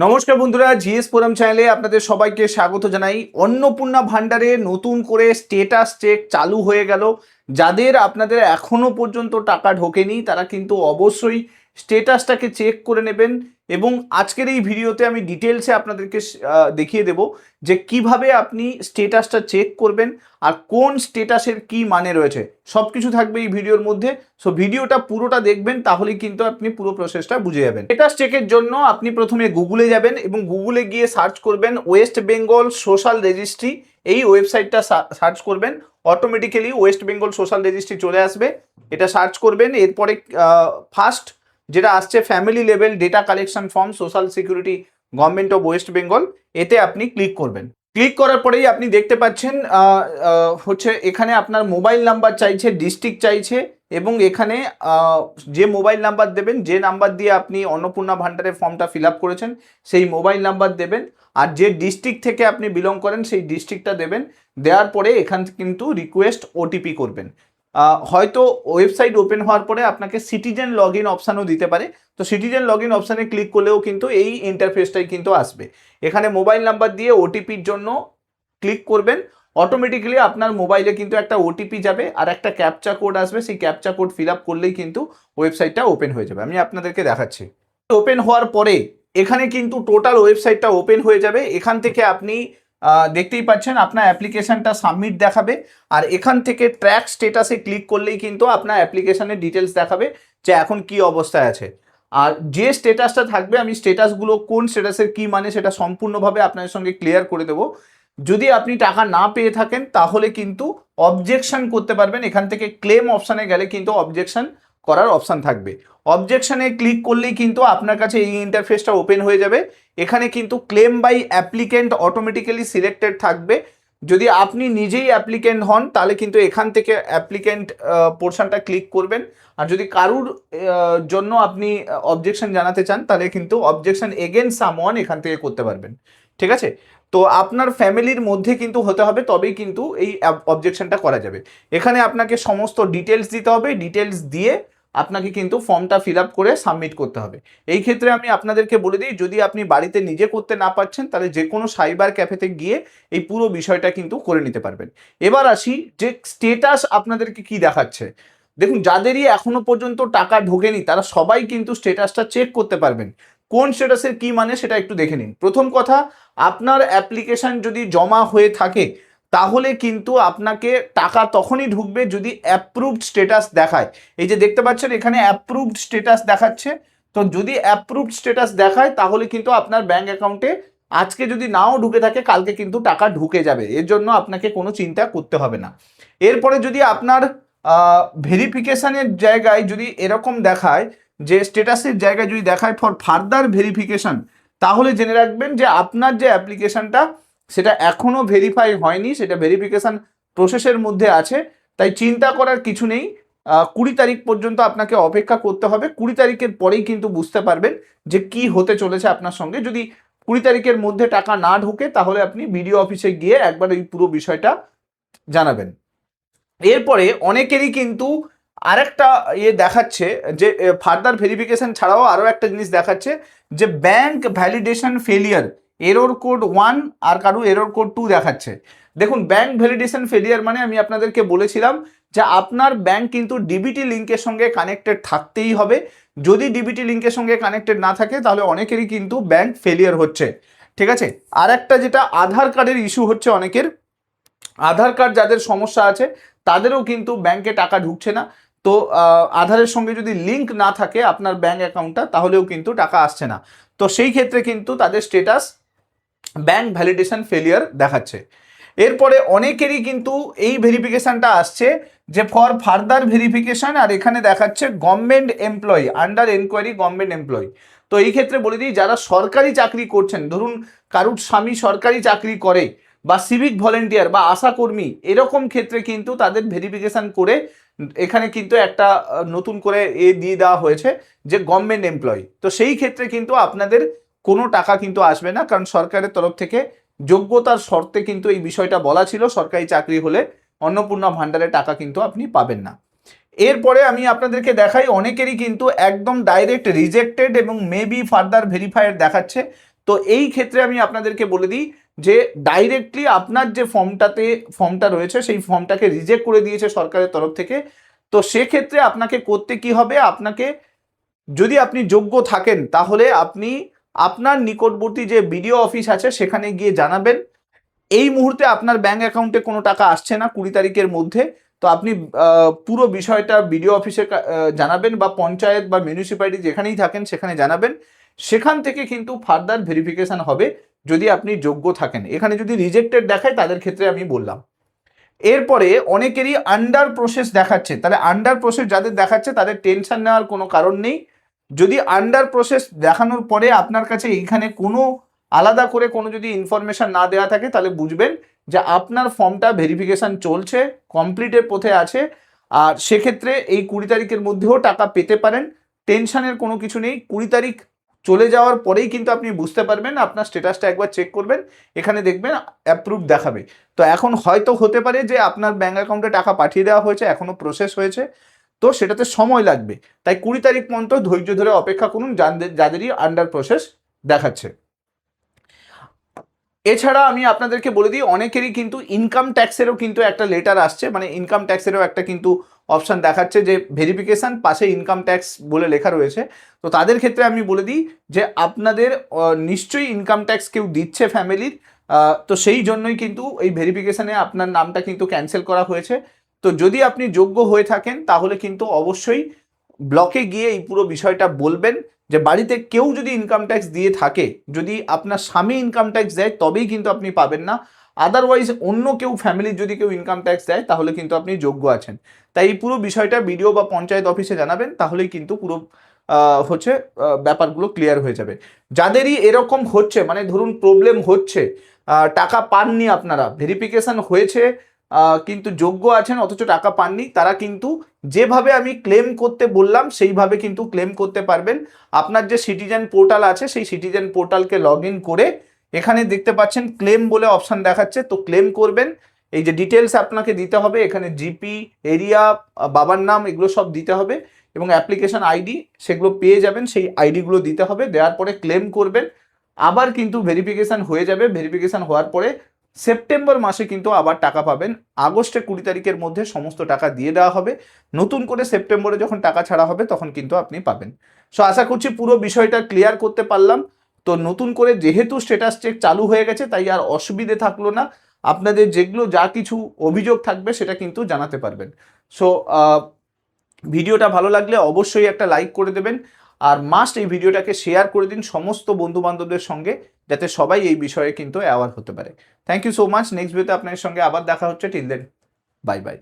নমস্কার বন্ধুরা, GS forum চ্যানেলে আপনাদের সবাইকে স্বাগত জানাই। অন্নপূর্ণা ভান্ডারে নতুন করে স্টেটাস চেক চালু হয়ে গেল। যাদের আপনাদের এখনো পর্যন্ত টাকা ঢোকেনি তারা কিন্তু অবশ্যই স্টেটাসটাকে চেক করে নেবেন। এবং আজকের এই ভিডিওতে আমি ডিটেলসে আপনাদেরকে দেখিয়ে দেব যে কিভাবে আপনি স্টেটাসটা চেক করবেন আর কোন স্টেটাসের কি মানে রয়েছে। সব কিছু থাকবে এই ভিডিওর মধ্যে। সো ভিডিওটা পুরোটা দেখবেন, তাহলেই কিন্তু আপনি পুরো প্রসেসটা বুঝে যাবেন। স্টেটাস চেকের জন্য আপনি প্রথমে গুগলে যাবেন এবং গুগলে গিয়ে সার্চ করবেন ওয়েস্ট বেঙ্গল সোশ্যাল রেজিস্ট্রি। এই ওয়েবসাইটটা সার্চ করবেন, automatically West Bengal social registry চলে আসবে। এটা সার্চ করবেন, এরপরে ফার্স্ট যেটা আসছে family level data collection form social security government of West Bengal, এতে আপনি ক্লিক করবেন। ক্লিক করার পরেই আপনি দেখতে পাচ্ছেন হচ্ছে এখানে আপনার মোবাইল নাম্বার চাইছে, ডিস্ট্রিক্ট চাইছে এবং এখানে যে মোবাইল নাম্বার দেবেন, যে নাম্বার দিয়ে আপনি অন্নপূর্ণা ভান্ডারের ফর্মটা ফিল আপ করেছেন সেই মোবাইল নাম্বার দেবেন, আর যে ডিস্ট্রিক্ট থেকে আপনি বিলং করেন সেই ডিস্ট্রিক্টটা দেবেন। দেওয়ার পরে এখান কিন্তু রিকোয়েস্ট ওটিপি করবেন। হয়তো ওয়েবসাইট ওপেন হওয়ার পরে আপনাকে সিটিজেন লগ ইন অপশানও দিতে পারে। তো সিটিজেন লগ ইন অপশানে ক্লিক করলেও কিন্তু এই ইন্টারফেসটাই কিন্তু আসবে। এখানে মোবাইল নাম্বার দিয়ে ওটিপির জন্য ক্লিক করবেন, অটোমেটিক্যালি আপনার মোবাইলে কিন্তু একটা ওটিপি যাবে আর একটা ক্যাপচা কোড আসবে। সেই ক্যাপচা কোড ফিল আপ করলেই কিন্তু ওয়েবসাইটটা ওপেন হয়ে যাবে। আমি আপনাদেরকে দেখাচ্ছি। ওপেন হওয়ার পরে এখানে কিন্তু টোটাল ওয়েবসাইটটা ওপেন হয়ে যাবে। এখান থেকে আপনি দেখতেই পাচ্ছেন আপনার অ্যাপ্লিকেশনটা সাবমিট দেখাবে, আর এখান থেকে ট্র্যাক স্টেটাসে ক্লিক করলেই কিন্তু আপনার অ্যাপ্লিকেশনের ডিটেলস দেখাবে যে এখন কি অবস্থায় আছে। আর যে স্টেটাসটা থাকবে, আমি স্টেটাসগুলো কোন স্টেটাসের কি মানে সেটা সম্পূর্ণভাবে আপনাদের সঙ্গে ক্লিয়ার করে দেবো। যদি আপনি টাকা না পেয়ে থাকেন তাহলে কিন্তু অবজেকশন করতে পারবেন। এখান থেকে ক্লেম অপশানে গেলে কিন্তু অবজেকশন করার অপশান থাকবে। অবজেকশনে ক্লিক করলেই কিন্তু আপনার কাছে এই ইন্টারফেসটা ওপেন হয়ে যাবে। এখানে কিন্তু claim by applicant automatically selected থাকবে। যদি আপনি নিজেই অ্যাপ্লিকেন্ট হন তাহলে কিন্তু এখান থেকে অ্যাপ্লিকেন্ট পোর্শনটা ক্লিক করবেন। আর যদি কারুর জন্য আপনি অবজেকশন জানাতে চান তাহলে কিন্তু অবজেকশন এগেইনস্ট সামওয়ান এখান থেকে করতে পারবেন। ঠিক আছে, তো আপনার ফ্যামিলির মধ্যে কিন্তু হতে হবে, তবেই কিন্তু এই অবজেকশনটা করা যাবে। এখানে আপনাকে সমস্ত ডিটেলস দিতে হবে, ডিটেলস দিয়ে আপনাকে কিন্তু ফর্মটা ফিল আপ করে সাবমিট করতে হবে। এই ক্ষেত্রে আমি আপনাদেরকে বলে দিই, যদি আপনি বাড়িতে নিজে করতে না পারছেন তাহলে যে কোনো সাইবার ক্যাফেতে গিয়ে এই পুরো বিষয়টা কিন্তু করে নিতে পারবেন। এবার আসি যে স্টেটাস আপনাদেরকে কি দেখাচ্ছে। দেখুন, যাদেরই এখনো পর্যন্ত টাকা ঢোকেনি তারা সবাই কিন্তু স্টেটাসটা চেক করতে পারবেন। কোন স্টেটাসের কি মানে সেটা একটু দেখে নিন। প্রথম কথা, আপনার অ্যাপ্লিকেশন যদি জমা হয়ে থাকে তাহলে কিন্তু আপনাকে টাকা তখনই ঢুকবে যদি অ্যাপ্রুভড স্টেটাস দেখায়। এই যে দেখতে পাচ্ছেন এখানে অ্যাপ্রুভড স্টেটাস দেখাচ্ছে। তো যদি অ্যাপ্রুভড স্টেটাস দেখায় তাহলে কিন্তু আপনার ব্যাঙ্ক অ্যাকাউন্টে আজকে যদি নাও ঢুকে থাকে কালকে কিন্তু টাকা ঢুকে যাবে। এর জন্য আপনাকে কোনো চিন্তা করতে হবে না। এরপরে যদি আপনার ভেরিফিকেশনের জায়গায় যদি এরকম দেখায় যে স্টেটাসের জায়গায় যদি দেখায় ফর ফার্দার ভেরিফিকেশন, তাহলে জেনে রাখবেন যে আপনার যে অ্যাপ্লিকেশনটা সেটা এখনও ভেরিফাই হয়নি, সেটা ভেরিফিকেশান প্রসেসের মধ্যে আছে। তাই চিন্তা করার কিছু নেই। 20 তারিখ পর্যন্ত আপনাকে অপেক্ষা করতে হবে। 20 তারিখের পরেই কিন্তু বুঝতে পারবেন যে কি হতে চলেছে আপনার সঙ্গে। যদি 20 তারিখের মধ্যে টাকা না ঢোকে তাহলে আপনি বিডিও অফিসে গিয়ে একবার এই পুরো বিষয়টা জানাবেন। এরপরে অনেকেরই কিন্তু আরেকটা দেখাচ্ছে যে ফার্দার ভেরিফিকেশন ছাড়াও আরও একটা জিনিস দেখাচ্ছে যে bank validation failure error code 1 আর কারো এরর কোড 2 দেখাচ্ছে। দেখুন, ব্যাংক ভ্যালিডেশন ফেলিয়ার মানে আমি আপনাদেরকে বলেছিলাম যে আপনার ব্যাংক কিন্তু ডিবিটি লিঙ্কের সঙ্গে কানেক্টেড থাকতেই হবে। যদি ডিবিটি লিঙ্কের সঙ্গে কানেক্টেড না থাকে তাহলে অনেকেরই কিন্তু ব্যাংক ফেলিয়ার হচ্ছে। ঠিক আছে, আর একটা যেটা আধার কার্ডের ইস্যু হচ্ছে অনেকের। আধার কার্ড যাদের সমস্যা আছে তাদেরও কিন্তু ব্যাংকে টাকা ঢুকছে না। তো আধারের সঙ্গে যদি লিঙ্ক না থাকে আপনার ব্যাংক অ্যাকাউন্টটা তাহলেও কিন্তু টাকা আসছে না। তো সেই ক্ষেত্রে কিন্তু তাদের স্টেটাস ব্যাংক ভ্যালিডেশন ফেলিয়ার দেখাচ্ছে। এরপরে অনেকেরই কিন্তু এই ভেরিফিকেশানটা আসছে যে ফর ফার্দার ভেরিফিকেশান, আর এখানে দেখাচ্ছে government employee under enquiry government employee. তো এই ক্ষেত্রে বলে দিই, যারা সরকারি চাকরি করছেন, ধরুন কারুর স্বামী সরকারি চাকরি করে বা সিভিক ভলেন্টিয়ার বা আশাকর্মী, এরকম ক্ষেত্রে কিন্তু তাদের ভেরিফিকেশান করে এখানে কিন্তু একটা নতুন করে দিয়ে দেওয়া হয়েছে যে গভর্নমেন্ট এমপ্লয়ি। তো সেই ক্ষেত্রে কিন্তু আপনাদের কোনো টাকা কিন্তু আসবে না, কারণ সরকারের তরফ থেকে যোগ্যতার শর্তে কিন্তু এই বিষয়টা বলা ছিল সরকারি চাকরি হলে অন্নপূর্ণা ভান্ডারের টাকা কিন্তু আপনি পাবেন না। এরপরে আমি আপনাদেরকে দেখাই অনেকেরই কিন্তু একদম ডাইরেক্ট রিজেক্টেড এবং মেবি ফার্দার ভেরিফাইড দেখাচ্ছে। তো এই ক্ষেত্রে আমি আপনাদেরকে বলে দিই যে ডাইরেক্টলি আপনার যে ফর্মটা রয়েছে সেই ফর্মটাকে রিজেক্ট করে দিয়েছে সরকারের তরফ থেকে। তো সেক্ষেত্রে আপনাকে করতে কি হবে, আপনাকে যদি আপনি যোগ্য থাকেন তাহলে আপনি আপনার নিকটবর্তী যে বিডিও অফিস আছে সেখানে গিয়ে জানাবেন এই মুহূর্তে আপনার ব্যাংক অ্যাকাউন্টে কোনো টাকা আসছে না 20 তারিখের মধ্যে। তো আপনি পুরো বিষয়টা বিডিও অফিসে জানাবেন বা পঞ্চায়েত বা মিউনিসিপ্যালিটি যেখানেই থাকেন সেখানে জানাবেন। সেখান থেকে কিন্তু ফার্দার ভেরিফিকেশন হবে যদি আপনি যোগ্য থাকেন। এখানে যদি রিজেক্টেড দেখায় তাদের ক্ষেত্রে আমি বললাম। এরপরে অনেকেরই আন্ডার প্রসেস দেখাচ্ছে, তাহলে আন্ডার প্রসেস যাদের দেখাচ্ছে তাদের টেনশন নেওয়ার কোনো কারণ নেই। যদি আন্ডার প্রসেস দেখানোর পরে আপনার কাছে এইখানে কোনো আলাদা করে কোনো যদি ইনফরমেশন না দেওয়া থাকে তাহলে বুঝবেন যে আপনার ফর্মটা ভেরিফিকেশন চলছে, কমপ্লিটের পথে আছে। আর সেক্ষেত্রে এই 20 তারিখের মধ্যেও টাকা পেতে পারেন, টেনশনের কোনো কিছু নেই। 20 তারিখ চলে যাওয়ার পরেই কিন্তু আপনি বুঝতে পারবেন, আপনার স্ট্যাটাসটা একবার চেক করবেন, এখানে দেখবেন অ্যাপ্রুভ দেখাবে। তো এখন হয়তো হতে পারে যে আপনার ব্যাঙ্ক অ্যাকাউন্টে টাকা পাঠিয়ে দেওয়া হয়েছে, এখনো প্রসেস হয়েছে, তো সেটাতে সময় লাগবে। তাই 20 তারিখ পর্যন্ত ধৈর্য ধরে অপেক্ষা করুন যাদেরই আন্ডার প্রসেস দেখাচ্ছে। এছাড়া আমি আপনাদেরকে বলে দিই অনেকেরই কিন্তু ইনকাম ট্যাক্সেরও কিন্তু একটা লেটার আসছে, মানে ইনকাম ট্যাক্সেরও একটা কিন্তু অপশান দেখাচ্ছে যে ভেরিফিকেশান পাশে ইনকাম ট্যাক্স বলে লেখা রয়েছে। তো তাদের ক্ষেত্রে আমি বলে দিই যে আপনাদের নিশ্চয়ই ইনকাম ট্যাক্স কেউ দিচ্ছে ফ্যামিলির, তো সেই জন্যই কিন্তু এই ভেরিফিকেশানে আপনার নামটা কিন্তু ক্যান্সেল করা হয়েছে। তো যদি আপনি যোগ্য হয়ে থাকেন তাহলে কিন্তু অবশ্যই ব্লকে গিয়ে এই পুরো বিষয়টা বলবেন যে বাড়িতে কেউ যদি ইনকাম ট্যাক্স দিয়ে থাকে, যদি আপনার স্বামী ইনকাম ট্যাক্স দেয় তবেই কিন্তু আপনি পাবেন না, আদারওয়াইজ অন্য কেউ ফ্যামিলির যদি কেউ ইনকাম ট্যাক্স দেয় তাহলে কিন্তু আপনি যোগ্য আছেন। তাই এই পুরো বিষয়টা বিডিও বা পঞ্চায়েত অফিসে জানাবেন, তাহলেই কিন্তু পুরো ব্যাপারগুলো ক্লিয়ার হয়ে যাবে। যাদেরই এরকম হচ্ছে, মানে ধরুন প্রবলেম হচ্ছে, টাকা পাননি, আপনারা ভেরিফিকেশন হয়েছে কিন্তু যোগ্য আছেন অথচ টাকা পাননি, তারা কিন্তু যেভাবে আমি ক্লেম করতে বললাম সেইভাবে কিন্তু ক্লেম করতে পারবেন। আপনার যে সিটিজেন পোর্টাল আছে সেই সিটিজেন পোর্টালকে লগ ইন করে এখানে দেখতে পাচ্ছেন ক্লেম বলে অপশান দেখাচ্ছে, তো ক্লেম করবেন। এই যে ডিটেলস আপনাকে দিতে হবে, এখানে জিপি, এরিয়া, বাবার নাম, এগুলো সব দিতে হবে এবং অ্যাপ্লিকেশন আইডি সেগুলো পেয়ে যাবেন, সেই আইডিগুলো দিতে হবে। দেওয়ার পরে ক্লেম করবেন, আবার কিন্তু ভেরিফিকেশান হয়ে যাবে। ভেরিফিকেশান হওয়ার পরে সেপ্টেম্বর মাসে কিন্তু আবার টাকা পাবেন। আগস্টে 20 তারিখের মধ্যে সমস্ত টাকা দিয়ে দেওয়া হবে, নতুন করে সেপ্টেম্বরে যখন টাকা ছাড়া হবে তখন কিন্তু আপনি পাবেন। সো আশা করছি পুরো বিষয়টা ক্লিয়ার করতে পারলাম। তো নতুন করে যেহেতু স্ট্যাটাস চেক চালু হয়ে গেছে তাই আর অসুবিধে থাকলো না, আপনাদের যেগুলো যা কিছু অভিযোগ থাকবে সেটা কিন্তু জানাতে পারবেন। সো ভিডিওটা ভালো লাগলে অবশ্যই একটা লাইক করে দেবেন, আর মাস্ট এই ভিডিওটাকে শেয়ার করে দিন সমস্ত বন্ধু বান্ধবদের সঙ্গে, যাতে সবাই এই বিষয়ে কিন্তু অ্যাওয়ার হতে পারে। Thank you so much. Next ভিডিওতে আপনাদের সঙ্গে আবার দেখা হচ্ছে। Till then, bye by.